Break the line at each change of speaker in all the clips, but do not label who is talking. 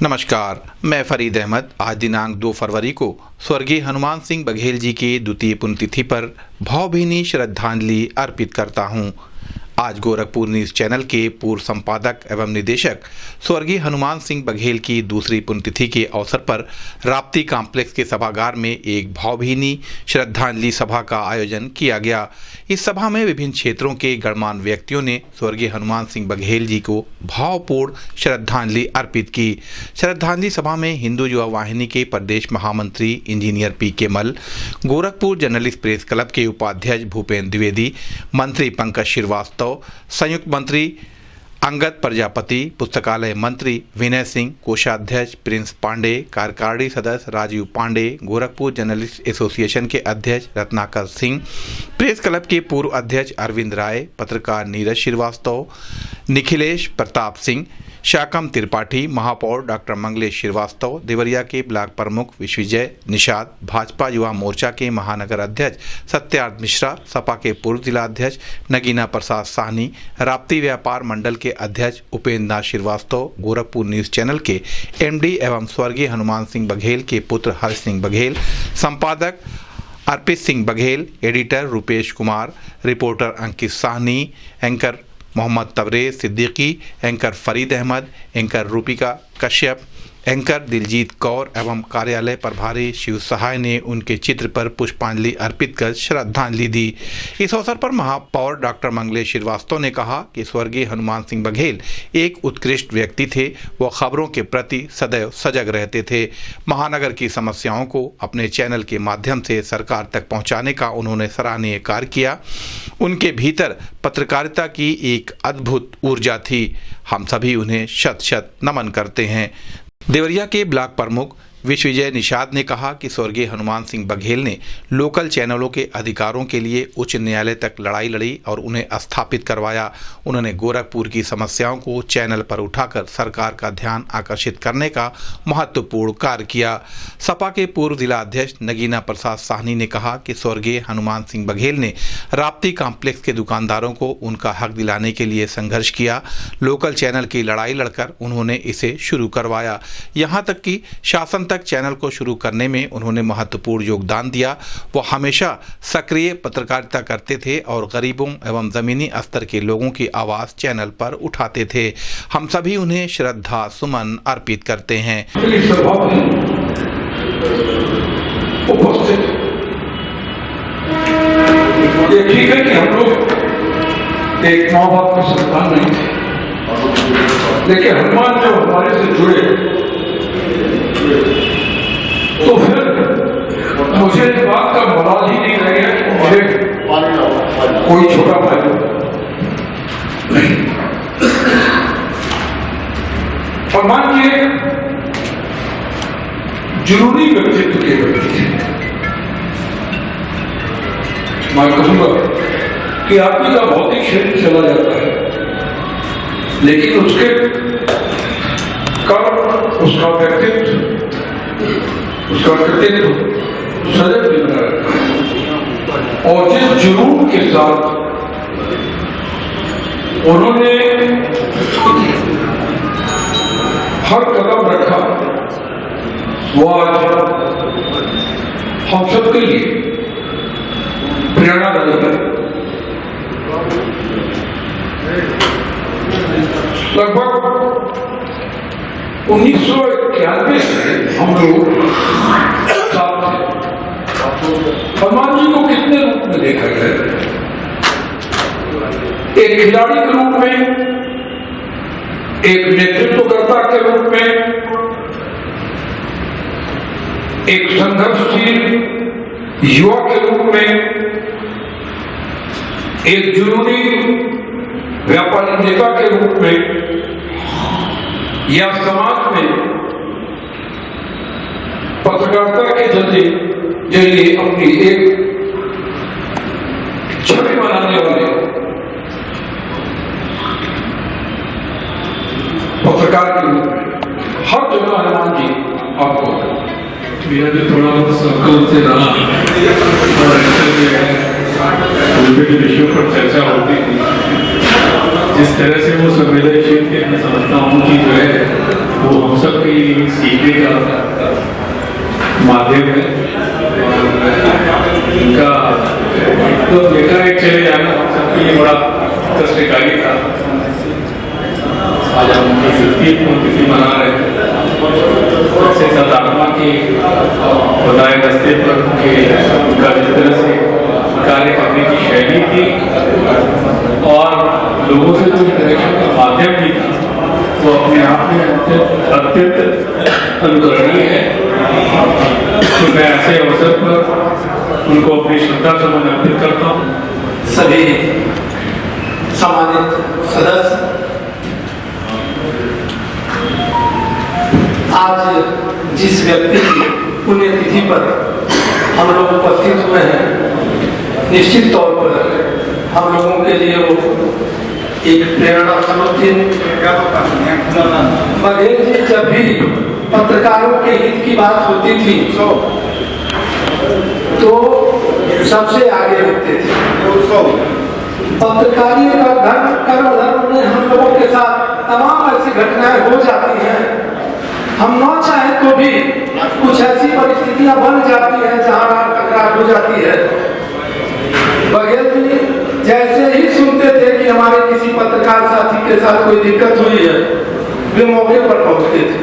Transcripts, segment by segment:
नमस्कार, मैं फरीद अहमद। आज दिनांक 2 फरवरी को स्वर्गीय हनुमान सिंह बघेल जी की द्वितीय पुण्यतिथि पर भावभीनी श्रद्धांजलि अर्पित करता हूं। आज गोरखपुर न्यूज़ चैनल के पूर्व संपादक एवं निदेशक स्वर्गीय हनुमान सिंह बघेल की दूसरी पुण्यतिथि के अवसर पर राप्ती कॉम्प्लेक्स के सभागार में एक भावभीनी श्रद्धांजलि सभा का आयोजन किया गया। इस सभा में विभिन्न क्षेत्रों के गणमान्य व्यक्तियों ने स्वर्गीय हनुमान सिंह बघेल जी को भावपूर्ण श्रद्धांजलि अर्पित की। श्रद्धांजलि सभा में हिंदू युवा वाहिनी के प्रदेश महामंत्री इंजीनियर पी.के. मल, गोरखपुर जर्नलिस्ट प्रेस क्लब के उपाध्यक्ष भूपेंद्र द्विवेदी, मंत्री पंकज श्रीवास्तव, संयुक्त मंत्री अंगद प्रजापति, पुस्तकालय मंत्री विनय सिंह, कोषाध्यक्ष प्रिंस पांडे, कार्यकारिणी सदस्य राजीव पांडे, गोरखपुर जर्नलिस्ट एसोसिएशन के अध्यक्ष रत्नाकर सिंह, प्रेस क्लब के पूर्व अध्यक्ष अरविंद राय, पत्रकार नीरज श्रीवास्तव, निखिलेश प्रताप सिंह, शाकम त्रिपाठी, महापौर डॉक्टर मंगलेश श्रीवास्तव, देवरिया के ब्लॉक प्रमुख विश्वविजय निषाद, भाजपा युवा मोर्चा के महानगर अध्यक्ष सत्यार्थ मिश्रा, सपा के पूर्व जिलाध्यक्ष नगीना प्रसाद साहनी, राप्ती व्यापार मंडल के अध्यक्ष उपेंद्र नाथ श्रीवास्तव, गोरखपुर न्यूज़ चैनल के एमडी एवं स्वर्गीय हनुमान सिंह बघेल के पुत्र हर्ष सिंह बघेल, संपादक Arpit Singh Baghel, editor Rupesh Kumar, reporter Ankit Sahni, anchor Mohammad Tabrez Siddiqui, anchor Farid Ahmed, anchor Rupika Kashyap, anchor Diljit Kaur एवं कार्यालय प्रभारी शिव सहाय ने उनके चित्र पर पुष्पांजलि अर्पित कर श्रद्धांजलि दी। इस अवसर पर महापौर डॉक्टर मंगलेश श्रीवास्तव ने कहा कि स्वर्गीय हनुमान सिंह बघेल एक उत्कृष्ट व्यक्ति थे। वो खबरों के प्रति सदैव सजग रहते थे। महानगर की समस्याओं को अपने चैनल के माध्यम से सरकार तक पहुंचाने का उन्होंने सराहनीय कार्य किया। उनके भीतर पत्रकारिता की एक अद्भुत ऊर्जा थी। हम सभी उन्हें शत शत नमन करते हैं। देवरिया के ब्लॉक प्रमुख विश्वविजय निषाद ने कहा कि स्वर्गीय हनुमान सिंह बघेल ने लोकल चैनलों के अधिकारों के लिए उच्च न्यायालय तक लड़ाई लड़ी और उन्हें स्थापित करवाया। उन्होंने गोरखपुर की समस्याओं को चैनल पर उठाकर सरकार का ध्यान आकर्षित करने का महत्वपूर्ण कार्य किया। सपा के पूर्व जिला अध्यक्ष नगीना प्रसाद साहनी ने कहा कि स्वर्गीय हनुमान सिंह बघेल ने राप्ती कॉम्प्लेक्स के दुकानदारों को उनका हक दिलाने के लिए संघर्ष किया। लोकल चैनल की लड़ाई लड़कर उन्होंने इसे शुरू करवाया। यहाँ तक कि शासन तक चैनल को शुरू करने में उन्होंने महत्वपूर्ण योगदान दिया। वो हमेशा सक्रिय पत्रकारिता करते थे और गरीबों एवं जमीनी स्तर के लोगों की आवाज चैनल पर उठाते थे। हम सभी उन्हें श्रद्धा सुमन अर्पित करते हैं।
ये ठीक है कि हम लोग एक माँ बाप की संतान नहीं थे, लेकिन हनुमान जो हमारे से जुड़े तो फिर मुझे इस बात का मलाल ही नहीं रह गया कि मुझे कोई छोटा भाई नहीं। हनुमान जी जरूरी व्यक्तित्व के व्यक्ति थे। मैं कहूंगा कि आदमी का भौतिक क्षेत्र चला जाता है, लेकिन उसके कर्म, उसका व्यक्तित्व, उसका कृतित्व सदैव बना रहता है। और जिस जुनून के साथ उन्होंने हर कदम रखा, वो आज हम सबके लिए प्रेरणादायक है। लगभग 1991 से हम लोग हनुमान जी को कितने रूप में देखा गया? एक खिलाड़ी के रूप में, एक नेतृत्वकर्ता के रूप में, एक संघर्षशील युवा के रूप में, एक जुनूनी व्यापारी नेता के रूप में, या समाज में पत्रकारिता के जरिए अपनी एक छवि बनाने वाले पत्रकार के रूप में हर जगह हनुमान जी आपको
मेरा जो थोड़ा बहुत सर्कल से रहा और विभिन्न विषयों पर चर्चा होती थी, जिस तरह से वो संवेदनशील थे, मैं समझता हूँ कि जो है वो हम सब के लिए सीखने का माध्यम है। इनका तो एकाएक चले जाना हम सबके लिए बड़ा कष्टकारी था। आज हम उनकी द्वितीय पुण्यतिथि मना रहे हैं। ऐसे सदात्मा के बताए रास्ते पर उनका जिस तरह से कार्य करने की शैली थी और लोगों से जो इंटरेक्शन का माध्यम भी था, वो अपने आप में अत्यंत अनुकरणीय है। तो मैं ऐसे अवसर पर उनको अपनी श्रद्धा सुमन अर्पित करता हूँ।
सभी सम्मानित सदस्य, आज जिस व्यक्ति की पुण्यतिथि पर हम लोग उपस्थित हुए हैं, निश्चित तौर पर हम लोगों के लिए वो एक प्रेरणा स्रोत थे। बघेल जी जब भी पत्रकारों के हित की बात होती थी तो सबसे आगे होते थे। पत्रकारियों का कर्म में हम लोगों के साथ तमाम ऐसी घटनाएं हो जाती हैं, हम न चाहे तो भी कुछ ऐसी परिस्थितियां बन जाती हैं जहां रात तकरार हो जाती है। बघेल जी जैसे ही सुनते थे कि हमारे किसी पत्रकार साथी के साथ कोई दिक्कत हुई है, वे मौके पर पहुंचते थे।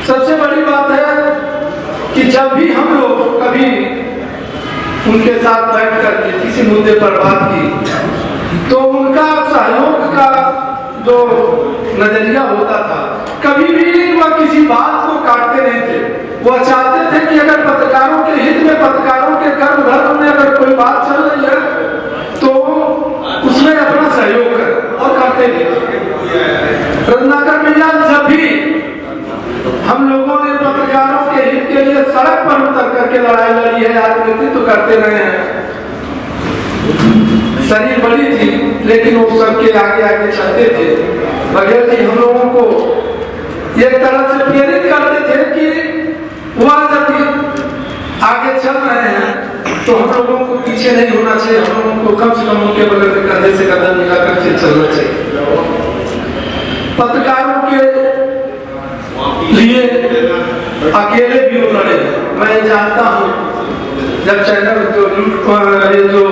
सबसे बड़ी बात है कि जब भी हम लोग कभी उनके साथ बैठ करके किसी मुद्दे पर बात की तो उनका सहयोग का जो नजरिया होता था, कभी भी वह किसी बात को काटते नहीं थे। वह चाहते थे कि अगर पत्रकारों के हित में, पत्रकारों के कर्म धर्म में अगर कोई बात चल रही है तो उसमें अपना सहयोग करें और करते भी। रत्नाकर भैया जब भी हम लोगों ने पत्रकारों के हित के लिए सड़क पर उतर करके लड़ाई लड़ी है, नेतृत्व करते रहे हैं। शरीर बड़ी थी लेकिन वो सबके आगे आगे चलते थे। बघेल जी हम लोगों को एक तरह से प्रेरित करते थे कि वह जब आगे चल रहे हैं तो हम लोगों को पीछे नहीं होना चाहिए, हम लोगों को कम से कम उनके बगल में कंधे से कंधा मिला करके चलना चाहिए। पत्रकारों के लिए अकेले भी वो लड़े। मैं जानता हूँ जब चैनल जो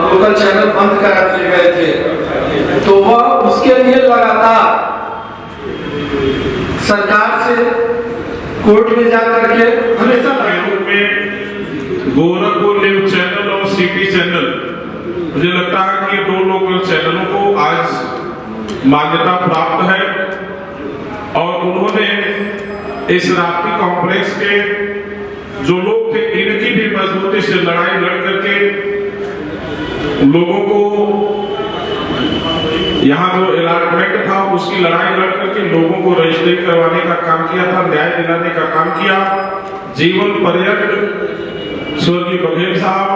लोकल चैनल बंद करा दिए गए थे तो वह उसके लिए लगातार सरकार से कोर्ट में जाकर के हमेशा
गोरखपुर न्यूज चैनल और सिटी चैनल, मुझे लगता है कि ये दो लोकल चैनलों को आज मान्यता प्राप्त है और उन्होंने इस राप्ती कॉम्प्लेक्स के जो लोग थे इनकी भी मजबूती से लड़ाई लड़ करके लोगों को यहाँ जो अलॉटमेंट था उसकी लड़ाई लड़ करके लोगों को रजिस्ट्री करवाने का काम किया था, न्याय दिलाने का काम किया। जीवन पर्यंत स्वर्गीय बघेल साहब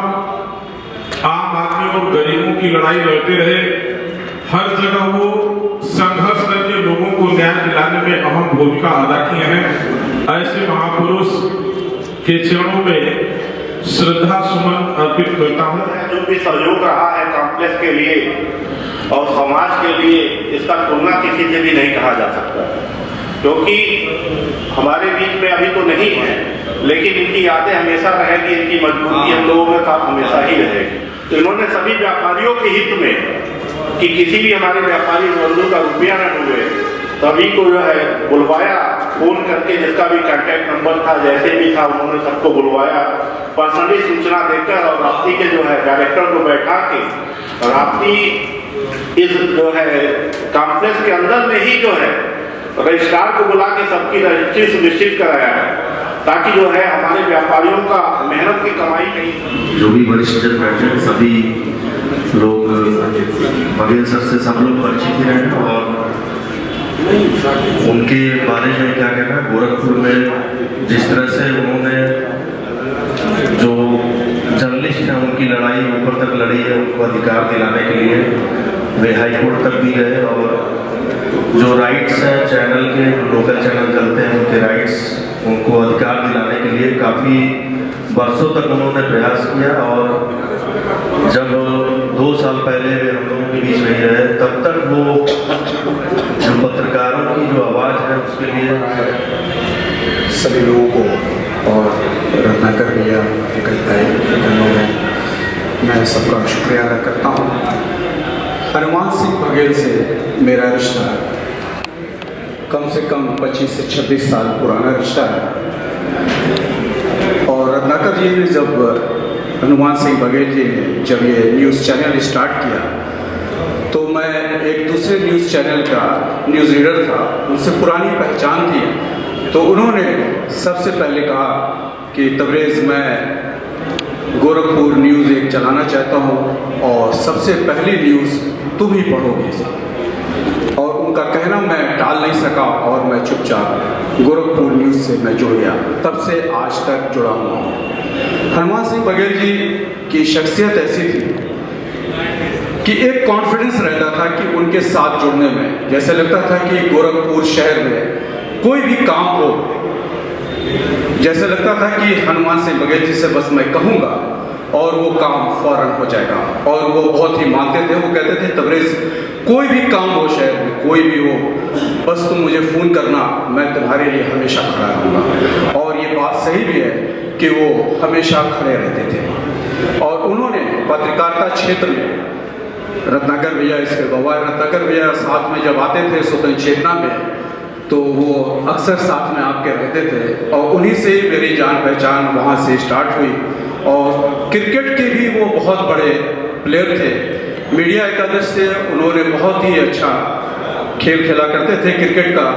आम आदमी और गरीबों की लड़ाई लड़ते रहे। हर जगह वो संघर्ष करके लोगों को न्याय दिलाने में अहम भूमिका अदा किए हैं। ऐसे महापुरुष के चरणों में श्रद्धा सुमन अर्पित करता हूँ।
जो भी सहयोग रहा है कॉम्प्लेक्स के लिए और समाज के लिए, इसका तुलना किसी से भी नहीं कहा जा सकता, क्योंकि हमारे बीच में अभी तो नहीं है लेकिन इनकी यादें हमेशा रहेगी, इनकी मजबूती हम लोगों के साथ हमेशा ही रहेगी। तो इन्होंने सभी व्यापारियों के हित में कि किसी भी हमारे व्यापारी बंधु का रुपया न डूबे, सभी को जो है बुलवाया फोन करके, जिसका भी कांटेक्ट नंबर था जैसे भी था उन्होंने सबको बुलवाया, पर्सनली सूचना देकर और राप्ती के जो है डायरेक्टर को बैठा के राप्ती इस जो है कॉम्प्लेक्स के अंदर में ही जो है रजिस्ट्रार को बुला के सबकी रजिस्ट्री सुनिश्चित कराया है ताकि जो है हमारे व्यापारियों का मेहनत की कमाई नहीं।
जो भी वरिष्ठ जन बैठे सभी लोग बघेल सर से सब लोग परिचित ही रहे और उनके बारे में क्या कहना है। गोरखपुर में जिस तरह से उन्होंने जो जर्नलिस्ट हैं उनकी लड़ाई ऊपर तक लड़ी है, उनको अधिकार दिलाने के लिए वे हाई कोर्ट तक भी गए और जो राइट्स हैं चैनल के, लोकल चैनल चलते हैं उनके राइट्स, उनको अधिकार दिलाने के लिए काफ़ी वर्षों तक उन्होंने प्रयास किया। और जब 2 साल पहले वे हम लोगों के बीच नहीं रहे, तब तक वो जो पत्रकारों की जो आवाज़ है उसके लिए
सभी लोगों को और रत्नाकर भैया में मैं सबका शुक्रिया अदा करता हूँ। हनुमान सिंह बघेल से मेरा रिश्ता कम से कम 25 से 26 साल पुराना रिश्ता है। और रत्नाकर जी ने जब हनुमान सिंह बघेल जी ने जब ये न्यूज़ चैनल स्टार्ट किया तो मैं एक दूसरे न्यूज़ चैनल का न्यूज़ रीडर था, उनसे पुरानी पहचान थी। तो उन्होंने सबसे पहले कहा कि तबरेज़ मैं गोरखपुर न्यूज़ एक चलाना चाहता हूँ और सबसे पहली न्यूज़ तुम ही पढ़ोगे। और उनका कहना मैं टाल नहीं सका और मैं चुपचाप गोरखपुर न्यूज़ से मैं जुड़ गया। तब से आज तक जुड़ा हुआ हूँ। हनुमान सिंह बघेल जी की शख्सियत ऐसी थी कि एक कॉन्फिडेंस रहता था कि उनके साथ जुड़ने में, जैसे लगता था कि गोरखपुर शहर में कोई भी काम हो, जैसे लगता था कि हनुमान सिंह बघेल जी से बस मैं कहूँगा और वो काम फौरन हो जाएगा। और वो बहुत ही मानते थे। वो कहते थे तबरेज़ कोई भी काम हो शहर में, कोई भी हो, बस तुम मुझे फ़ोन करना, मैं तुम्हारे लिए हमेशा खड़ा रहूँगा। और ये बात सही भी है कि वो हमेशा खड़े रहते थे। और उन्होंने पत्रकारिता क्षेत्र में रत्नाकर भैया इसके गवाह, रत्नाकर भैया साथ में जब आते थे स्वतंत्र चेतना में तो वो अक्सर साथ में आपके रहते थे। और उन्हीं से मेरी जान पहचान वहाँ से स्टार्ट हुई। और क्रिकेट के भी वो बहुत बड़े प्लेयर थे। मीडिया एकादश से उन्होंने बहुत ही अच्छा खेल खेला करते थे क्रिकेट का,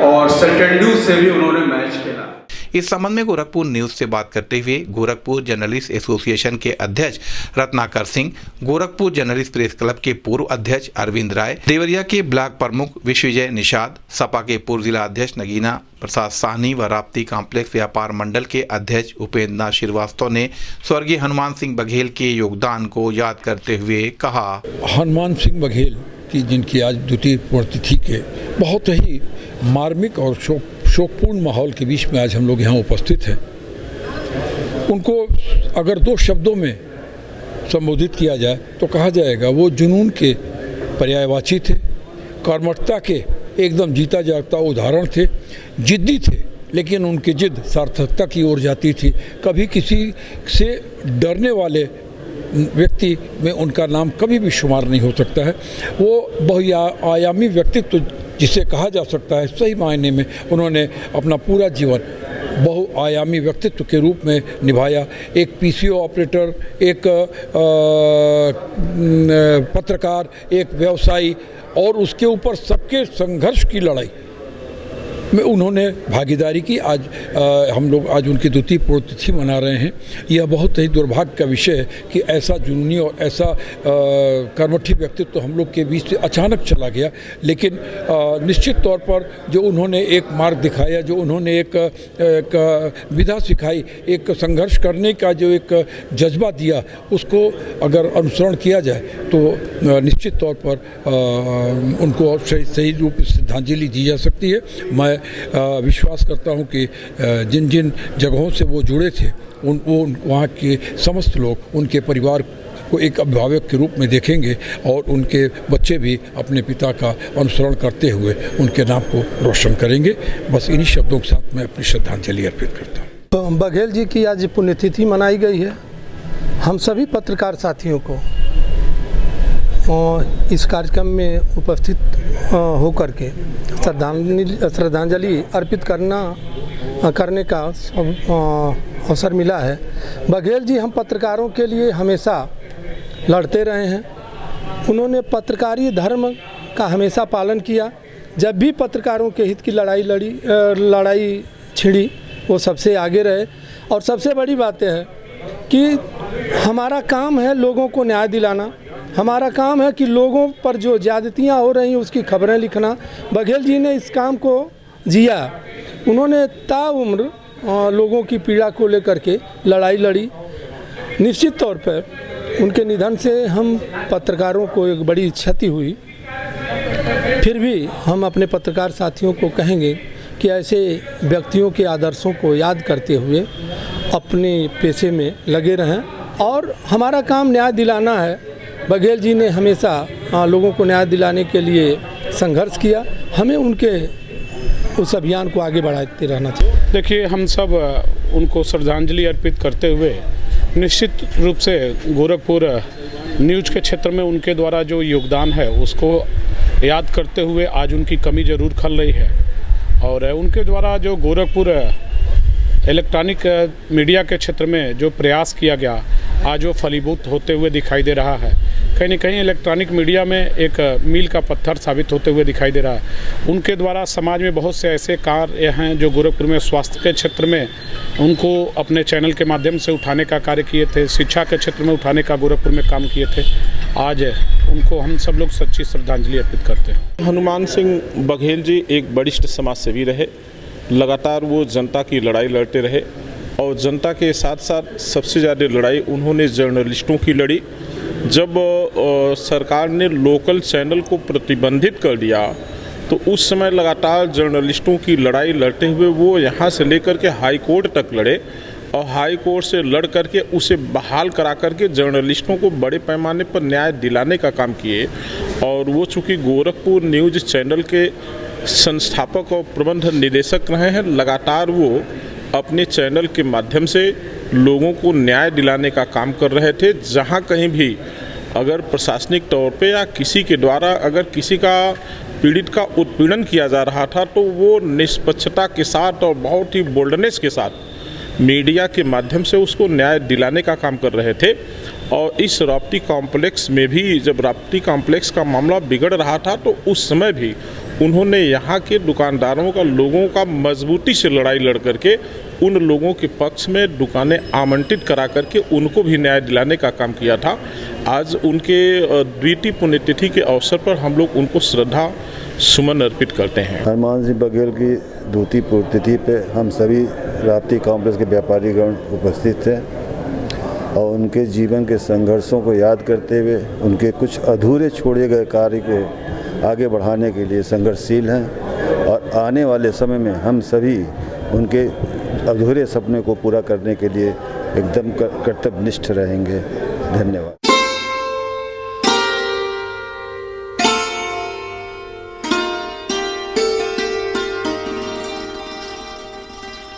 और सेंट एंड्रूज से भी उन्होंने मैच खेला।
इस संबंध में गोरखपुर न्यूज से बात करते हुए गोरखपुर जर्नलिस्ट एसोसिएशन के अध्यक्ष Ratnakar Singh, Gorakhpur journalist press club के पूर्व अध्यक्ष अरविंद राय, देवरिया के ब्लॉक प्रमुख विश्वविजय निषाद, सपा के पूर्व जिला अध्यक्ष नगीना प्रसाद साहनी व राप्ती कॉम्प्लेक्स व्यापार मंडल के अध्यक्ष उपेंद्र नाथ श्रीवास्तव ने स्वर्गीय हनुमान सिंह बघेल के योगदान को याद करते हुए कहा,
हनुमान सिंह बघेल की जिनकी आज द्वितीय पुण्यतिथि के बहुत ही मार्मिक और शोकपूर्ण माहौल के बीच में आज हम लोग यहाँ उपस्थित हैं। उनको अगर 2 शब्दों में संबोधित किया जाए तो कहा जाएगा वो जुनून के पर्यायवाची थे, कर्मठता के एकदम जीता जागता उदाहरण थे, जिद्दी थे, लेकिन उनकी जिद सार्थकता की ओर जाती थी। कभी किसी से डरने वाले व्यक्ति में उनका नाम कभी भी शुमार नहीं हो सकता है। वो बहुआयामी व्यक्तित्व जिसे कहा जा सकता है, सही मायने में उन्होंने अपना पूरा जीवन बहुआयामी व्यक्तित्व के रूप में निभाया। एक पीसीओ ऑपरेटर, एक पत्रकार, एक व्यवसायी और उसके ऊपर सबके संघर्ष की लड़ाई में उन्होंने भागीदारी की। आज हम लोग आज उनकी द्वितीय पुण्यतिथि मना रहे हैं। यह बहुत ही दुर्भाग्य का विषय है कि ऐसा जुनूनी और ऐसा कर्मठी व्यक्तित्व हम लोग के बीच से अचानक चला गया। लेकिन निश्चित तौर पर जो उन्होंने एक मार्ग दिखाया, जो उन्होंने एक विधा सिखाई, एक संघर्ष करने का जो एक जज्बा दिया, उसको अगर अनुसरण किया जाए तो निश्चित तौर पर उनको सही रूप से श्रद्धांजलि दी जा सकती है। मैं विश्वास करता हूं कि जिन जिन जगहों से वो जुड़े थे वहाँ के समस्त लोग उनके परिवार को एक अभिभावक के रूप में देखेंगे और उनके बच्चे भी अपने पिता का अनुसरण करते हुए उनके नाम को रोशन करेंगे। बस इन्हीं शब्दों के साथ मैं अपनी श्रद्धांजलि अर्पित करता हूँ।
तो बघेल जी की आज पुण्यतिथि मनाई गई है। हम सभी पत्रकार साथियों को इस कार्यक्रम में उपस्थित होकर के श्रद्धांजलि अर्पित करने का अवसर मिला है। बघेल जी हम पत्रकारों के लिए हमेशा लड़ते रहे हैं। उन्होंने पत्रकारी धर्म का हमेशा पालन किया। जब भी पत्रकारों के हित की लड़ाई छिड़ी वो सबसे आगे रहे। और सबसे बड़ी बात है कि हमारा काम है लोगों को न्याय दिलाना, हमारा काम है कि लोगों पर जो ज़्यादतियाँ हो रही हैं उसकी खबरें लिखना। बघेल जी ने इस काम को जिया। उन्होंने ताउम्र लोगों की पीड़ा को लेकर के लड़ाई लड़ी। निश्चित तौर पर उनके निधन से हम पत्रकारों को एक बड़ी क्षति हुई। फिर भी हम अपने पत्रकार साथियों को कहेंगे कि ऐसे व्यक्तियों के आदर्शों को याद करते हुए अपने पेशे में लगे रहें। और हमारा काम न्याय दिलाना है बघेल जी ने हमेशा लोगों को न्याय दिलाने के लिए संघर्ष किया। हमें उनके उस अभियान को आगे बढ़ाते रहना चाहिए।
देखिए, हम सब उनको श्रद्धांजलि अर्पित करते हुए निश्चित रूप से गोरखपुर न्यूज के क्षेत्र में उनके द्वारा जो योगदान है उसको याद करते हुए आज उनकी कमी ज़रूर खल रही है। और उनके द्वारा जो गोरखपुर इलेक्ट्रॉनिक मीडिया के क्षेत्र में जो प्रयास किया गया आज वो फलीभूत होते हुए दिखाई दे रहा है। कहीं न कहीं इलेक्ट्रॉनिक मीडिया में एक मील का पत्थर साबित होते हुए दिखाई दे रहा है। उनके द्वारा समाज में बहुत से ऐसे कार्य हैं जो गोरखपुर में स्वास्थ्य के क्षेत्र में उनको अपने चैनल के माध्यम से उठाने का कार्य किए थे, शिक्षा के क्षेत्र में उठाने का गोरखपुर में काम किए थे। आज उनको हम सब लोग सच्ची श्रद्धांजलि अर्पित करते हैं। हनुमान सिंह बघेल जी एक वरिष्ठ समाज सेवी रहे। लगातार वो जनता की लड़ाई लड़ते रहे और जनता के साथ साथ सबसे ज़्यादा लड़ाई उन्होंने जर्नलिस्टों की लड़ी। जब सरकार ने लोकल चैनल को प्रतिबंधित कर दिया तो उस समय लगातार जर्नलिस्टों की लड़ाई लड़ते हुए वो यहाँ से लेकर के हाई कोर्ट तक लड़े और हाई कोर्ट से लड़ करके उसे बहाल करा करके जर्नलिस्टों को बड़े पैमाने पर न्याय दिलाने का काम किए। और वो चूँकि गोरखपुर न्यूज़ चैनल के संस्थापक और प्रबंध निदेशक रहे हैं, लगातार वो अपने चैनल के माध्यम से लोगों को न्याय दिलाने का काम कर रहे थे। जहां कहीं भी अगर प्रशासनिक तौर पे या किसी के द्वारा अगर किसी का पीड़ित का उत्पीड़न किया जा रहा था तो वो निष्पक्षता के साथ और बहुत ही बोल्डनेस के साथ मीडिया के माध्यम से उसको न्याय दिलाने का काम कर रहे थे। और इस राप्ती कॉम्प्लेक्स में भी जब राप्ती कॉम्प्लेक्स का मामला बिगड़ रहा था तो उस समय भी उन्होंने यहाँ के दुकानदारों का लोगों का मजबूती से लड़ाई लड़ करके उन लोगों के पक्ष में दुकानें आमंत्रित करा करके उनको भी न्याय दिलाने का काम किया था। आज उनके द्वितीय पुण्यतिथि के अवसर पर हम लोग उनको श्रद्धा सुमन अर्पित करते हैं।
हनुमान सिंह बघेल की द्वितीय पुण्यतिथि पे हम सभी राप्ती कॉम्प्लेक्स के व्यापारीगण उपस्थित थे और उनके जीवन के संघर्षों को याद करते हुए उनके कुछ अधूरे छोड़े गए कार्य को आगे बढ़ाने के लिए संघर्षशील हैं और आने वाले समय में हम सभी उनके अधूरे सपने को पूरा करने के लिए एकदम कर्तव्यनिष्ठ रहेंगे। धन्यवाद।